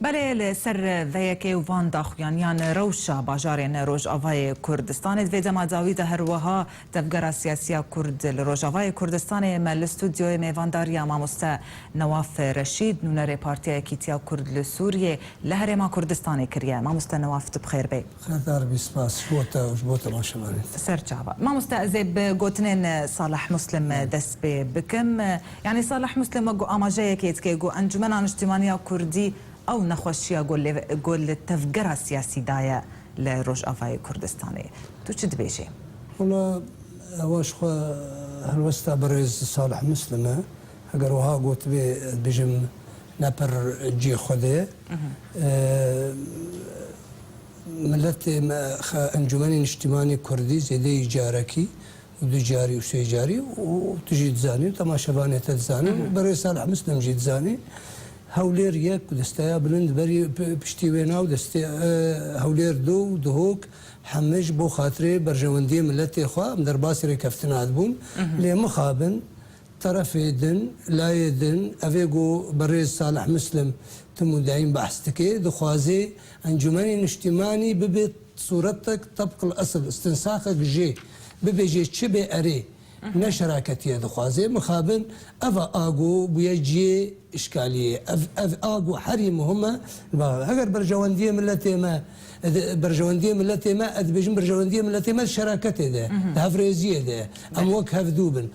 بله لسر ذیکی وان داخویانیان روشا باجارین روش آوای کردستان و دما داوید هروها دفگر سیاسی کرد روش آوای کردستان مل استودیو میوانداری ماموسته نواف رشید نونر پارتی کیتیا کرد لسوریه لهر ما کردستان کریه ماموسته نواف بخیر بی خیر دار بیسپاس بوتا ما شماری سر جواب ماموسته ازب گوتنین صالح مسلم دست بکم یعنی صالح مسلم وگو آماجه کیت که گو انجمن اجتماعی کردی او نخوشیه قول تفجر سیاسی دایا لروج آفای کردستانی تو چه دبیجی؟ والله واش خو هالوستا برز صالح مسلمه اگر وها قلت بجم نبر جي خده ملت انجمن اجتماعي كردي زيدي جاركي ودو جاري وسي جاري وتجي تزاني وتماشباني تزاني برز صالح مسلم جي تزاني هولير يك ودستيا بلند بري بشتي وينا ودستي هولير دو دهوك حمج بو خاطري برجوندي ملتي خوا مدر باسري كفتنا عدبون لي مخابن طرف يدن لا يدن افيغو بريز صالح مسلم تمودعين بحثتكي دخوازي انجماني اجتماعي ببي صورتك طبق الاصل استنساخك جي ببي جي تشبي اري نشراكتي دخوازي مخابن افا اغو بيجي اشكاليه اف اغو حري مهمه هاجر برجوانديه ملتي ما برجوانديه ملتي ما ادبجن برجوانديه ملتي ما شراكتي ده هفريزيه ده ام وك هفدوبن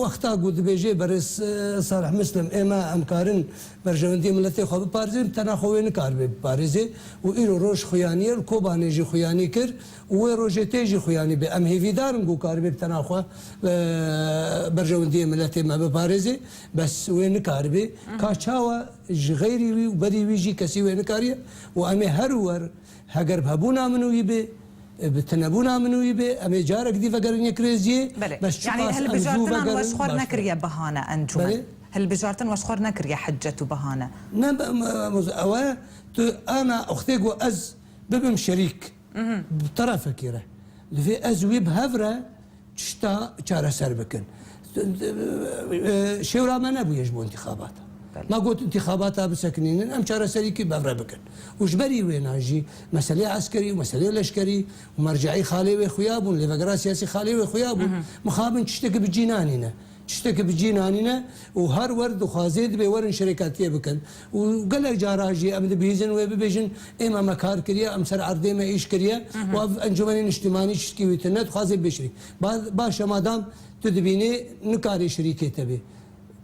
وقت اغو دبيجي برس صالح مسلم اما امكارن برجوانديه ملتي خو بارزي تناخوين كار بارزي وإيرو روش خيانيه الكوباني جي خياني كر وروجيتي جي خياني بام هيفيدارن جو كار بتناخو برجوانديه ملتي ما ببارزي بس وين كاربي كاشاوا غيري وبدي ويجي كسي وين كاريه وامي هرور هاجر بهبونا منو يبي بتنبونا منو يبي امي جارك دي فقرني كريزي بس يعني هل بجارتنا واشخور نكريا بهانه انجم هل بجارتن واشخور نكريا حجه بهانه انا اختي از ببم شريك بطرف كيره في ازوي بهفره تشتا شارع سربكن شورا ما نبي يجبوا انتخابات ما قلت انتخاباتها بسكنين ام شارع سريكي بفره بكن وش بري وين اجي مسألة عسكري ومسألة لشكري ومرجعي خالي وخياب اللي فقرا سياسي خالي وخياب مخابن تشتكي بجناننا تشتكي بجناننا وهر ورد وخازيد بورن شركاتيه بكن وقال لك جاراجي ام بيزن وبيجن اما مكار كريا ام سر عرضي ما ايش كريا وانجمن اجتماعي تشتكي ويتنت خازي بشري باشا مادام تدبيني نكاري شريكي تبي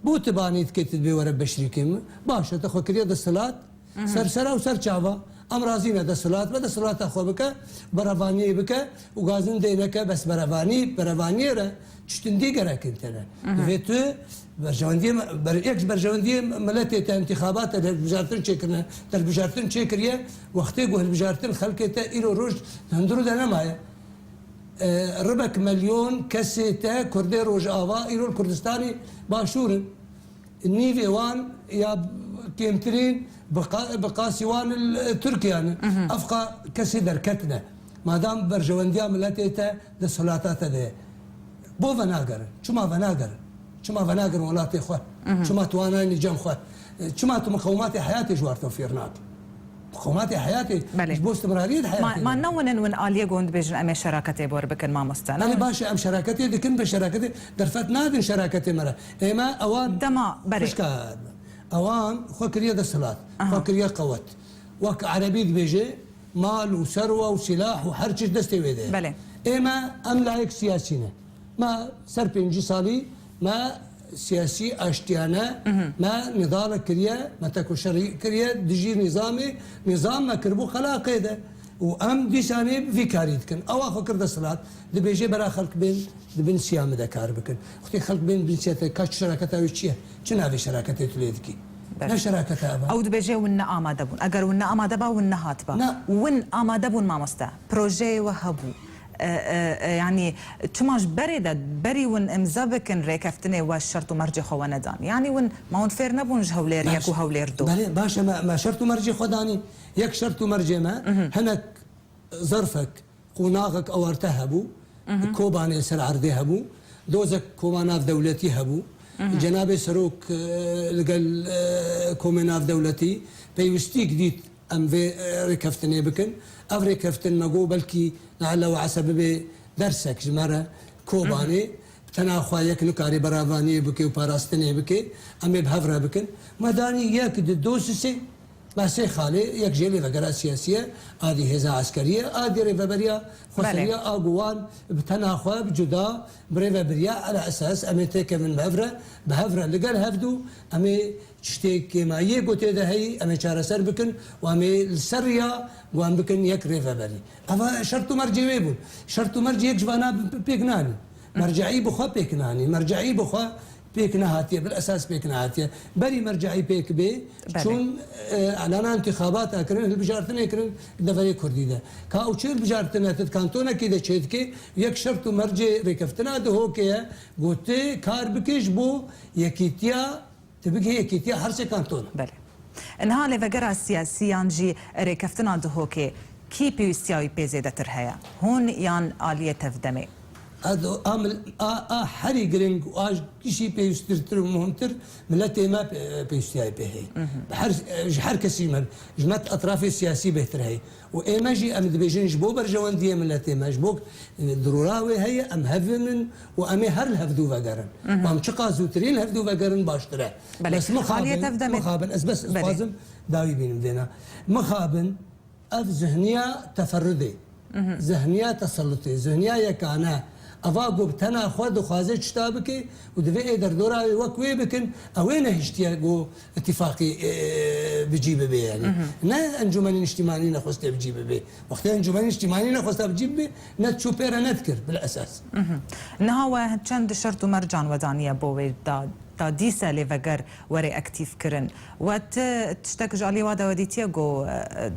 بو تبانيت كتب بي ورا بشريكي باشا تاخذ كريا الصلاه سرسره وسر شافا ام رازينا ده صلاه بدا صلاه اخو بك برافاني بك وغازن دينك بس برافاني را تشتندي قراك انت فيتو برجواندي اكس برجواندي ملتي انتخابات البجارتن شكرنا البجارتن شكريا وقتي قول البجارتن خلكته الى روج هندرو ده نمايه ربك مليون كسيتا كردي روج آوا إيرو الكردستاني باشورن النيفي وان يا كيمترين بقاسيوان التركيان أفقا كسي دركتنا ما دام برجوانديا ملاتيتا ده صلاتاتا ده بو فناقر شما فناقر ولاتي خواه شما توانا نجام خواه شما مقومات حياتي جوارتو فيرناك مقومات حياتي بو استمراريه حياتي ما نون ون اليه قوند بيجن امي شراكتي بور بكن ما مستانا انا باشا ام شراكتي دكن بشراكتي درفت نادن شراكتي مرة ايما اوان دما بري مشكا اوان خو كريا الصلاه خو كريا قوت وك عربي بيجي مال وثروه وسلاح وحرش دستي ويده بله ايما ام لايك سياسينا ما سربنجي صالي ما سياسي اشتيانا ما نضال كريا ما تكو شرعي كريا دجي نظام ما كربو خلاقه ده وام دي ثاني في كاريدكن او اخو كرد الصلاه دي بيجي برا خلق بين سيام ده كار بكن اختي خلق بين بنسيت كاش شراكتها وشيه شنو هذه شراكتها تليدكي لا شراكتها او دي بيجي ون امادبون اگر ون امادبا ون هاتبا ون امادبون ما مستا بروجي وهبو يعني تشماش بري ون امزابكن ريكفتني والشرط مرجي خو ندان يعني ون ما ون فير نبون هولير يك وهولير دو باشا ما شرط مرجي خداني يك شرط مرجي ما هناك ظرفك قناغك او ارتهبوا كوباني سر عرضي هبو دوزك كوماناف دولتي هبو جناب سروك لقال كومناف دولتي بيوستي جديد ام في ركفتني بكن اف ركفتن مقو بلكي لعل وعسى ببي درسك جمره كوباني تناخوا يك نكاري برافاني بكي وباراستني بكي امي بهفره بكن مداني ياك الدوسسي بس خالي يك جيلي فقرة سياسية هذه هزا عسكرية هذه ريفابريا خسرية اقوان بتناخوا بجدا بريفابريا على اساس امي تيك من بهفره لقال هفدو امي تشتيك ما يقوتي ده هي امي شارع سر بكن وامي السريا وام بكن يك ريفابري اما شرطو مرجي ويبو شرطو مرجي يك جوانا بيكناني مرجعي بخوا بيكناني مرجعي بخوا بيكنا هاتيه بالاساس بيكنا هاتيه بري مرجعي بيك بي شون اعلان انتخابات اكرن البجارتنا يكرن دفري كردي ده كاوتشي البجارتنا تكانتونا كده تشيدكي يك شرط مرجع ركفتنا ده هو كي قلت كار بكيش بو يكيتيا تبقى يكيتيا حرسي كانتونا بله انها لفقرة السياسية جي ركفتنا ده هو كي بيستياوي بيزيدة ترهيا هون يان آلية تفدمي هذا عامل حري جرينج واج كشي بيستر مهمتر ملتي ما بيستاي بهي بحر كسيمر جمات اطراف السياسي بهتر هي وايماجي ام دبيجن جبو برجوان دي ملتي ما جبوك ضروراوي هي ام هفمن وامي هر الهفدو فقرن وام تشقازو ترين الهفدو فقرن باشتره بس مخابن بس فازم داوي بين بدينا مخابن اف ذهنيه تفردي ذهنيه تسلطي ذهنيه يكانا افاقو بتنا خود وخازج شتابكي ودفي در دورا وكوي بكن اوين هشتياقو اتفاقي بجيب بي يعني نا انجمن اجتماعي نخست بجيب بي وقت انجمن اجتماعي نخست بجيب بي نتشو بيرا نذكر بالاساس نهاوه چند شرط مرجان ودانيه بوي دا ديسا لفقر وري اكتيف كرن وات تشتك جالي وادا وديتياقو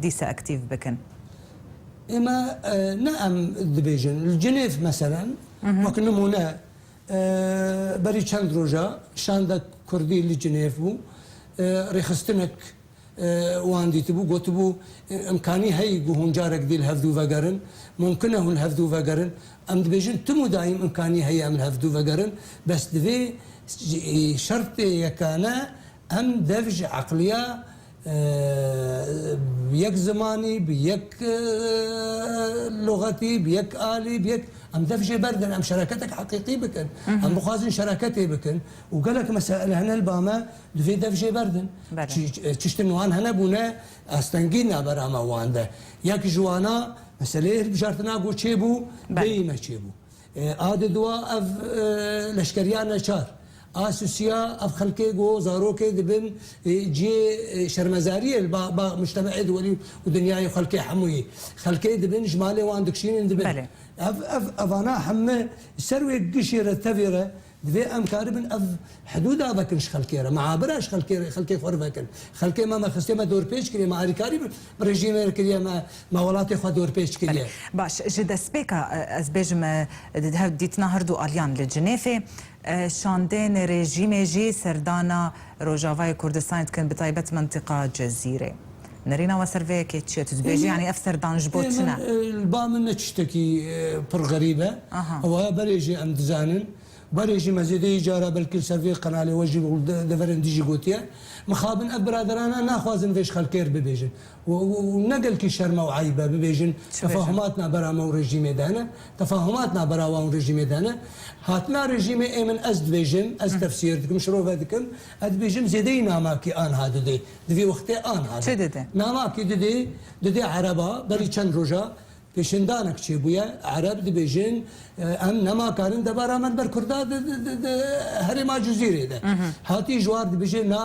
ديسا اكتيف بكن اما نعم دبيجن الجنيف مثلا وقت نمونه بري چند روجا شاندا كردي لجنيف بو ريخستنك واندي تبو قوتبو امكاني هي هونجارك دي الهفدو فقرن ممكنه الهفدو فقرن ام دبيجن تمو دايم امكاني هي ام الهفدو فقرن بس دفي شرط يكانا ام دفج عقليه بيك زماني بيك لغتي بيك آلي بيك ام دفجي بردن ام شراكتك حقيقي بكن ام بخازن شراكتي بكن وقال لك مسائل هنا الباما دفي دفجي بردن تشتنوان هنا بونا استنجينا براما وانده ياك جوانا مسألة بجارتنا قو تشيبو بي ما تشيبو عاد دوا اف لشكريانا شار اسوسيا اف خلكي جو زاروكي دبن جي شرمزاريه با مجتمع دولي ودنياي خلكي حموي خلكي دبن جمالي وعندك شين دبن اف افانا حمه سروي قشيره تفيره دفي ام كاربن اف حدود ابكنش خلكيره معابرش خلكي خربكن خلكي ما خستي ما دور بيش كري ما ريكاري بريجيم كري ما ولاتي خو دور بيش كري باش جدا سبيكا ازبيجم ديتنا هردو اليان لجنيفه شاندين ريجيم جي سردانا روجافاي كردستان كان بطيبه منطقه جزيره نرينا وسرفي كي تزبيجي يعني افسر دان جبوتنا البامن تشتكي بر غريبه هو بريجي ام دزانن بريجي مزيدي جارة بالكل سرفي قنالي وجي دفرن ديجي قوتيا مخابن برادرانا ناخوازن فيش خلكير ببيجن ونقل كي شرمه وعيبه ببيجن تفاهماتنا برا مو رجيمي دانا تفاهماتنا برا مو رجيمي دانا هاتنا رجيمي ايمن از دبيجن از تفسير دكم شروف هذكم ادبيجن زيدي ناماكي ان هذا دي دفي وقتي ان هذا ناماكي ددي عربه بري چند روجا پیشندانک چی بویا عرب دبیجن ام نما کارن دبارا من بر کردا هری ما جزیره ده هاتی جوار دبیجن نا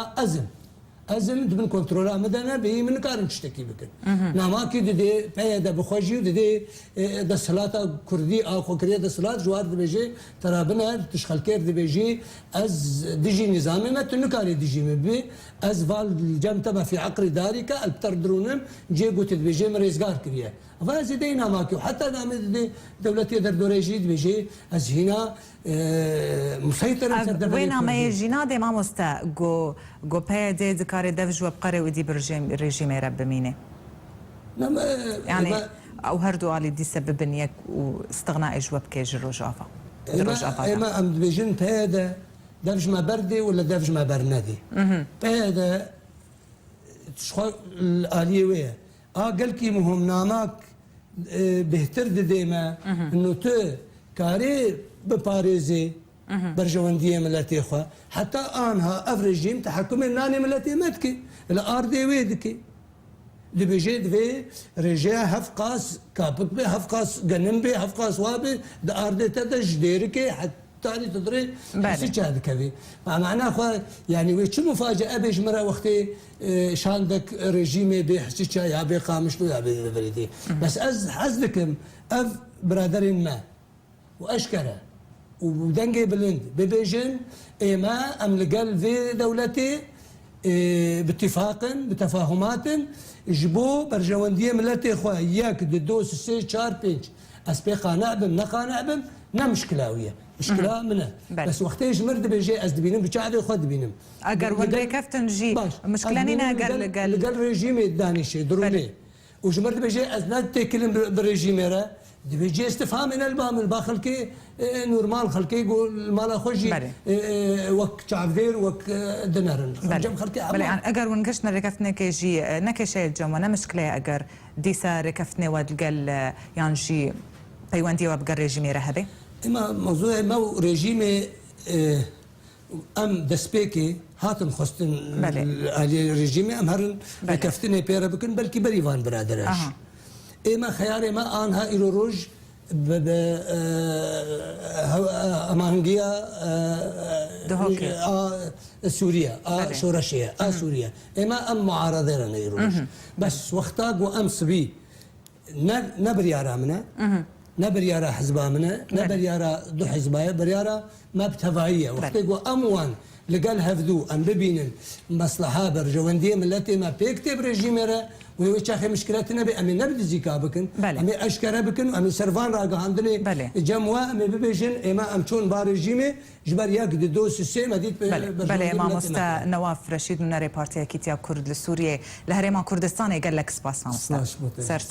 ازم دبن کنترل آمدنه به من کارن تشتکی بکن نما کی دده پیاده بخوجی دده دستلات کردی آخو کردی دستلات جوار دبیجه ترابنه تشخل کرد دبیجه از دیجی نظامی ما تنکاری دیجی مبی از وال جمتما في عقر دارك البتر درونم جي قلت دبيجي مريزقار كريه فازيدينا ماكي وحتى نعمل دولتي در دوريجي دبيجي از هنا مسيطر وين ما يجينا دي ما مستا جو بيدي ذكاري دفج وبقري ودي برجيم رب مينه يعني او هردو علي دي سبب نيك واستغناء جواب كيج الرجافه اما ام دبيجن هذا دفج ما بردي ولا دفج ما برندي هذا شخوا الآلية ويا قال كي مهم نامك بهتر ديما انه تو كاري بباريزي برجواندية ملتي خوا حتى آنها اف رجيم تحكم الناني ملتي متكي الار دي ويدكي دي بيجي دي رجع هفقاس كابك بي هفقاس جنن بي هفقاس وابي دا ار دي تدش ديركي حتى تاني تدري بس هذا كذي معناه خوا يعني وش مفاجأة بيج مرة وقتي شاندك رجيمي بيحسيش يا بي قامش له يا بي بريدي بس حزدكم اف برادرين ما واشكره ودنجي بلند ببيجن اما ام لقال في دولتي باتفاق بتفاهمات جبو برجوانديه ملتي خوا اياك دوس سي شار بينج اسبيقا نعبم نقا نعبم نا مشكلاويه مشكله منه بس وقتاش مرد بيجي از دبينم بتاعي خد دبينم اگر ودري كفتن جي مشكله نينا قال ريجيمي دانيش دروني وجمرد بيجي از ناد تكلم بالريجيم را بيجي استفهام من البام الباخلكي نورمال خلكي يقول مالا خوجي وك تعذير وك دنار جم خلكي بل يعني اگر ونقشنا ركفتنا كيجي نكشي الجمع نا مشكله اگر ديسا ركفتنا ودقل يعني جي بيواندي وابقى ريجيمي رهبي اما موضوع ما ريجيمي ام دسبيكي هاتن خستن الريجيمي ام هرن ركفتنا بيرا بكن بلكي بريفان برادراش اما خياري ما انها الى روج امانجيا سوريا شورشيه سوريا اما ام معارضه لنا يروج بس وقتاق وام صبي نبريارا منا نبريارا حزبامنا نبريارا دو حزبايا بريارا ما بتفاهيه وقتاق اموان لقال هفدو ام ببين مصلحه برجوانديه ملتي ما بيكتب ريجيميرا ويش اخي مشكلتنا بامي نبدي زيكا بكن امي اشكره بكن امي سرفان راقا عندني جموا امي ببيجن اما امشون بارجيمي جبر ياك دوس السي مديت بله ما مستا نواف رشيد من ريبارتي كيتيا كرد لسوريا لهريما كردستان قال لك سباسان سر